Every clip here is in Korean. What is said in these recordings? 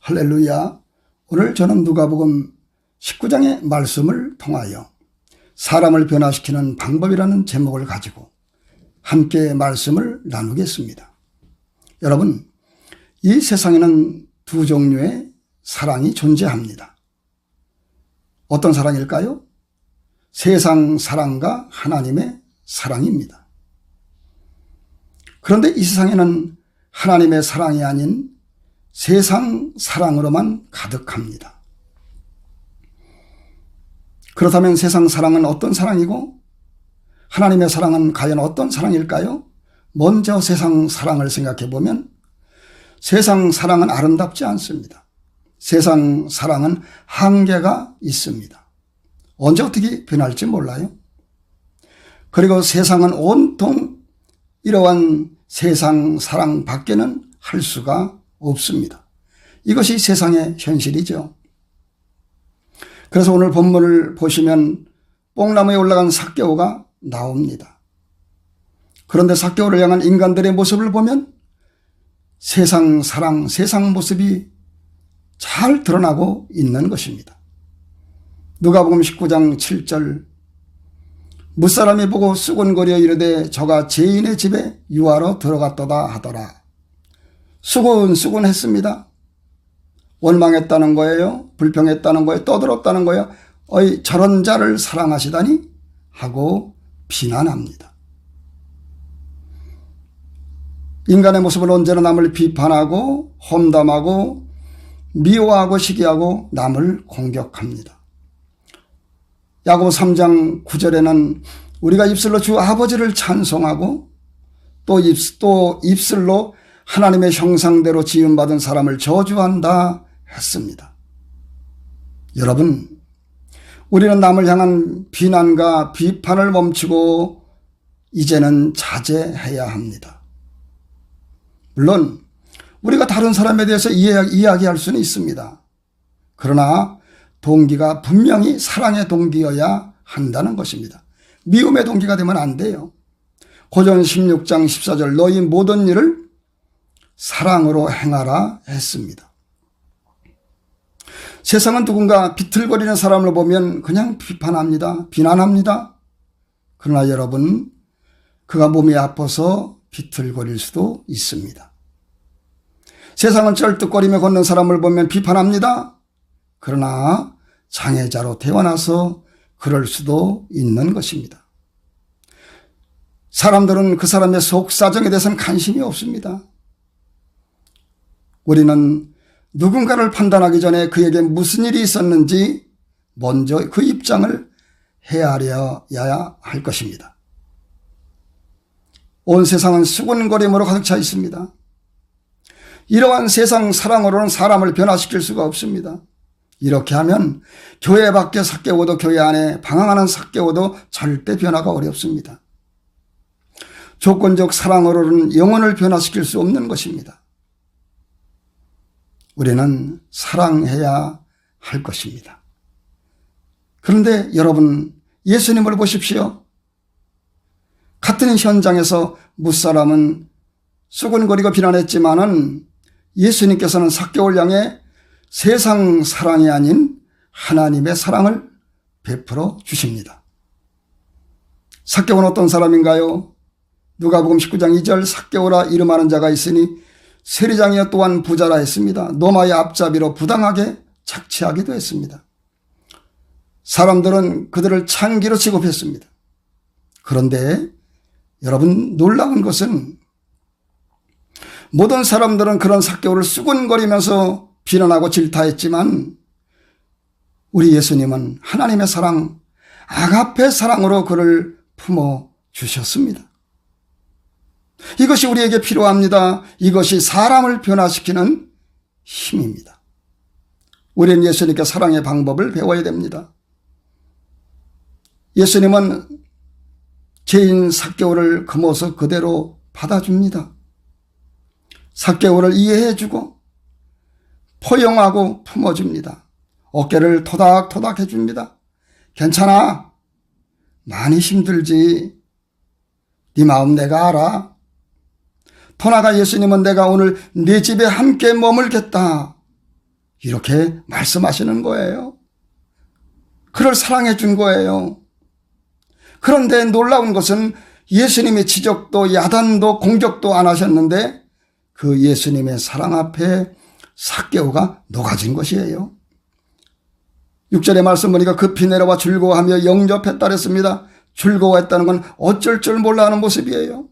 할렐루야. 오늘 저는 누가복음 19장의 말씀을 통하여 사람을 변화시키는 방법이라는 제목을 가지고 함께 말씀을 나누겠습니다. 여러분, 이 세상에는 두 종류의 사랑이 존재합니다. 어떤 사랑일까요? 세상 사랑과 하나님의 사랑입니다. 그런데 이 세상에는 하나님의 사랑이 아닌 세상 사랑으로만 가득합니다. 그렇다면 세상 사랑은 어떤 사랑이고 하나님의 사랑은 과연 어떤 사랑일까요? 먼저 세상 사랑을 생각해 보면 세상 사랑은 아름답지 않습니다. 세상 사랑은 한계가 있습니다. 언제 어떻게 변할지 몰라요. 그리고 세상은 온통 이러한 세상 사랑 밖에는 할 수가 없습니다. 이것이 세상의 현실이죠. 그래서 오늘 본문을 보시면 뽕나무에 올라간 삭개오가 나옵니다. 그런데 삭개오를 향한 인간들의 모습을 보면 세상 사랑, 세상 모습이 잘 드러나고 있는 것입니다. 누가복음 19장 7절 무사람이 보고 수군거려 이르되 저가 죄인의 집에 유하러 들어갔도다 하더라. 수군했습니다. 원망했다는 거예요. 불평했다는 거예요. 떠들었다는 거예요. 저런 자를 사랑하시다니 하고 비난합니다. 인간의 모습은 언제나 남을 비판하고 험담하고 미워하고 시기하고 남을 공격합니다. 야고보 3장 9절에는 우리가 입술로 주 아버지를 찬송하고 또 입술로 하나님의 형상대로 지음받은 사람을 저주한다 했습니다. 여러분, 우리는 남을 향한 비난과 비판을 멈추고 이제는 자제해야 합니다. 물론 우리가 다른 사람에 대해서 이야기할 수는 있습니다. 그러나 동기가 분명히 사랑의 동기여야 한다는 것입니다. 미움의 동기가 되면 안 돼요. 고전 16장 14절 너희 모든 일을 사랑으로 행하라 했습니다. 세상은 누군가 비틀거리는 사람을 보면 그냥 비판합니다. 비난합니다. 그러나 여러분, 그가 몸이 아파서 비틀거릴 수도 있습니다. 세상은 쩔뚝거리며 걷는 사람을 보면 비판합니다. 그러나 장애자로 태어나서 그럴 수도 있는 것입니다. 사람들은 그 사람의 속사정에 대해서는 관심이 없습니다. 우리는 누군가를 판단하기 전에 그에게 무슨 일이 있었는지 먼저 그 입장을 헤아려야 할 것입니다. 온 세상은 수군거림으로 가득 차 있습니다. 이러한 세상 사랑으로는 사람을 변화시킬 수가 없습니다. 이렇게 하면 교회 밖에 삭개오도 교회 안에 방황하는 삭개오도 절대 변화가 어렵습니다. 조건적 사랑으로는 영혼을 변화시킬 수 없는 것입니다. 우리는 사랑해야 할 것입니다. 그런데 여러분, 예수님을 보십시오. 같은 현장에서 무사람은 수군거리고 비난했지만은 예수님께서는 삭개오를 향해 세상 사랑이 아닌 하나님의 사랑을 베풀어 주십니다. 삭개오는 어떤 사람인가요? 누가복음 19장 2절 삭개오라 이름하는 자가 있으니 세리장이여 또한 부자라 했습니다. 노마의 앞잡이로 부당하게 착취하기도 했습니다. 사람들은 그들을 창기로 취급했습니다. 그런데 여러분, 놀라운 것은 모든 사람들은 그런 삭개오를 수군거리면서 비난하고 질타했지만 우리 예수님은 하나님의 사랑, 아가페 사랑으로 그를 품어주셨습니다. 이것이 우리에게 필요합니다. 이것이 사람을 변화시키는 힘입니다. 우리는 예수님께 사랑의 방법을 배워야 됩니다. 예수님은 죄인 삭개오를 그 모습 그대로 받아줍니다. 삭개오를 이해해주고 포용하고 품어줍니다. 어깨를 토닥토닥 해줍니다. 괜찮아. 많이 힘들지. 네 마음 내가 알아. 더 나아가 예수님은 내가 오늘 네 집에 함께 머물겠다. 이렇게 말씀하시는 거예요. 그를 사랑해 준 거예요. 그런데 놀라운 것은 예수님의 지적도 야단도 공격도 안 하셨는데 그 예수님의 사랑 앞에 삭개오가 녹아진 것이에요. 6절의 말씀 보니까 급히 내려와 즐거워하며 영접했다 그랬습니다. 즐거워했다는 건 어쩔 줄 몰라 하는 모습이에요.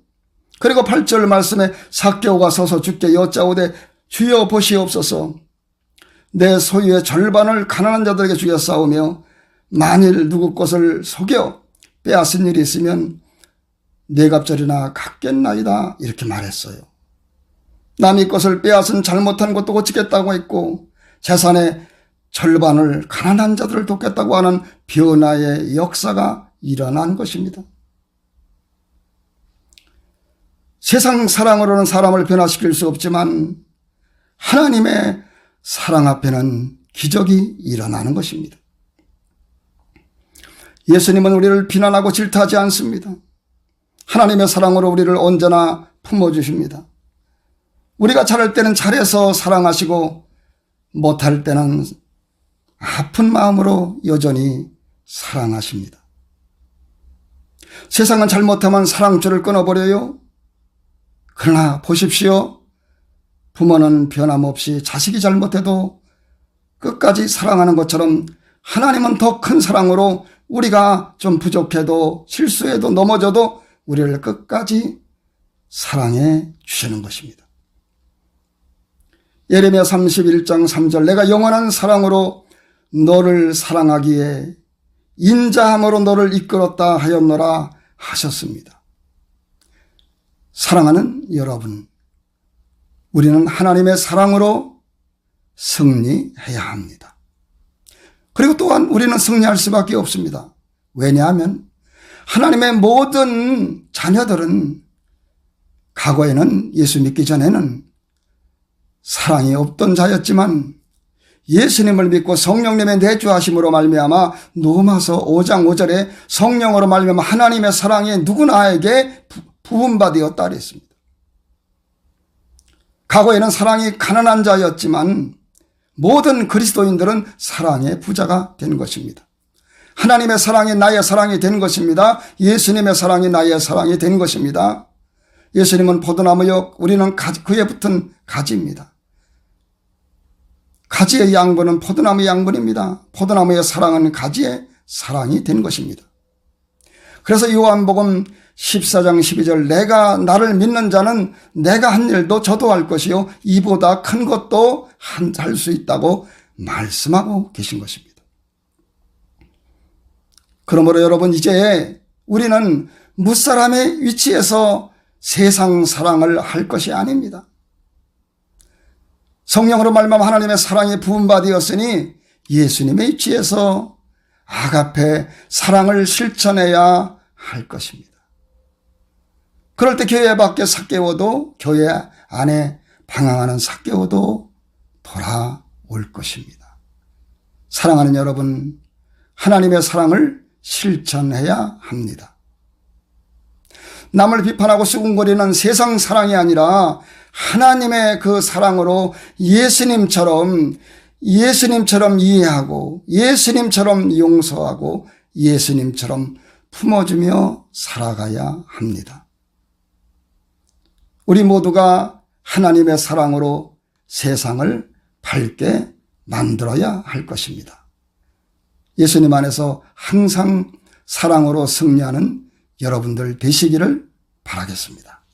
그리고 8절 말씀에 삭개오가 서서 주께 여짜오되 주여 보시옵소서, 내 소유의 절반을 가난한 자들에게 주여 싸우며 만일 누구 것을 속여 빼앗은 일이 있으면 네 갑절이나 갚겠나이다 이렇게 말했어요. 남의 것을 빼앗은 잘못한 것도 고치겠다고 했고 재산의 절반을 가난한 자들을 돕겠다고 하는 변화의 역사가 일어난 것입니다. 세상 사랑으로는 사람을 변화시킬 수 없지만 하나님의 사랑 앞에는 기적이 일어나는 것입니다. 예수님은 우리를 비난하고 질타하지 않습니다. 하나님의 사랑으로 우리를 언제나 품어주십니다. 우리가 잘할 때는 잘해서 사랑하시고 못할 때는 아픈 마음으로 여전히 사랑하십니다. 세상은 잘못하면 사랑줄을 끊어버려요. 그러나 보십시오. 부모는 변함없이 자식이 잘못해도 끝까지 사랑하는 것처럼 하나님은 더 큰 사랑으로 우리가 좀 부족해도 실수해도 넘어져도 우리를 끝까지 사랑해 주시는 것입니다. 예레미야 31장 3절 내가 영원한 사랑으로 너를 사랑하기에 인자함으로 너를 이끌었다 하였노라 하셨습니다. 사랑하는 여러분, 우리는 하나님의 사랑으로 승리해야 합니다. 그리고 또한 우리는 승리할 수밖에 없습니다. 왜냐하면 하나님의 모든 자녀들은 과거에는 예수 믿기 전에는 사랑이 없던 자였지만 예수님을 믿고 성령님의 내주하심으로 말미암아 로마서 5장 5절에 성령으로 말미암아 하나님의 사랑이 누구나에게 부음바 되었다 그랬습니다. 과거에는 사랑이 가난한 자였지만 모든 그리스도인들은 사랑의 부자가 된 것입니다. 하나님의 사랑이 나의 사랑이 된 것입니다. 예수님의 사랑이 나의 사랑이 된 것입니다. 예수님은 포도나무요, 우리는 그에 붙은 가지입니다. 가지의 양분은 포도나무의 양분입니다. 포도나무의 사랑은 가지의 사랑이 된 것입니다. 그래서 요한복음 14장 12절 내가 나를 믿는 자는 내가 한 일도 저도 할 것이요 이보다 큰 것도 할 수 있다고 말씀하고 계신 것입니다. 그러므로 여러분 이제 우리는 무사람의 위치에서 세상 사랑을 할 것이 아닙니다. 성령으로 말미암아 하나님의 사랑이 부음받았으니 예수님의 위치에서 아가페 사랑을 실천해야 할 것입니다. 그럴 때 교회 밖에 삭개오도 교회 안에 방황하는 삭개오도 돌아올 것입니다. 사랑하는 여러분, 하나님의 사랑을 실천해야 합니다. 남을 비판하고 수군거리는 세상 사랑이 아니라 하나님의 그 사랑으로 예수님처럼 이해하고 예수님처럼 용서하고 예수님처럼 품어주며 살아가야 합니다. 우리 모두가 하나님의 사랑으로 세상을 밝게 만들어야 할 것입니다. 예수님 안에서 항상 사랑으로 승리하는 여러분들 되시기를 바라겠습니다.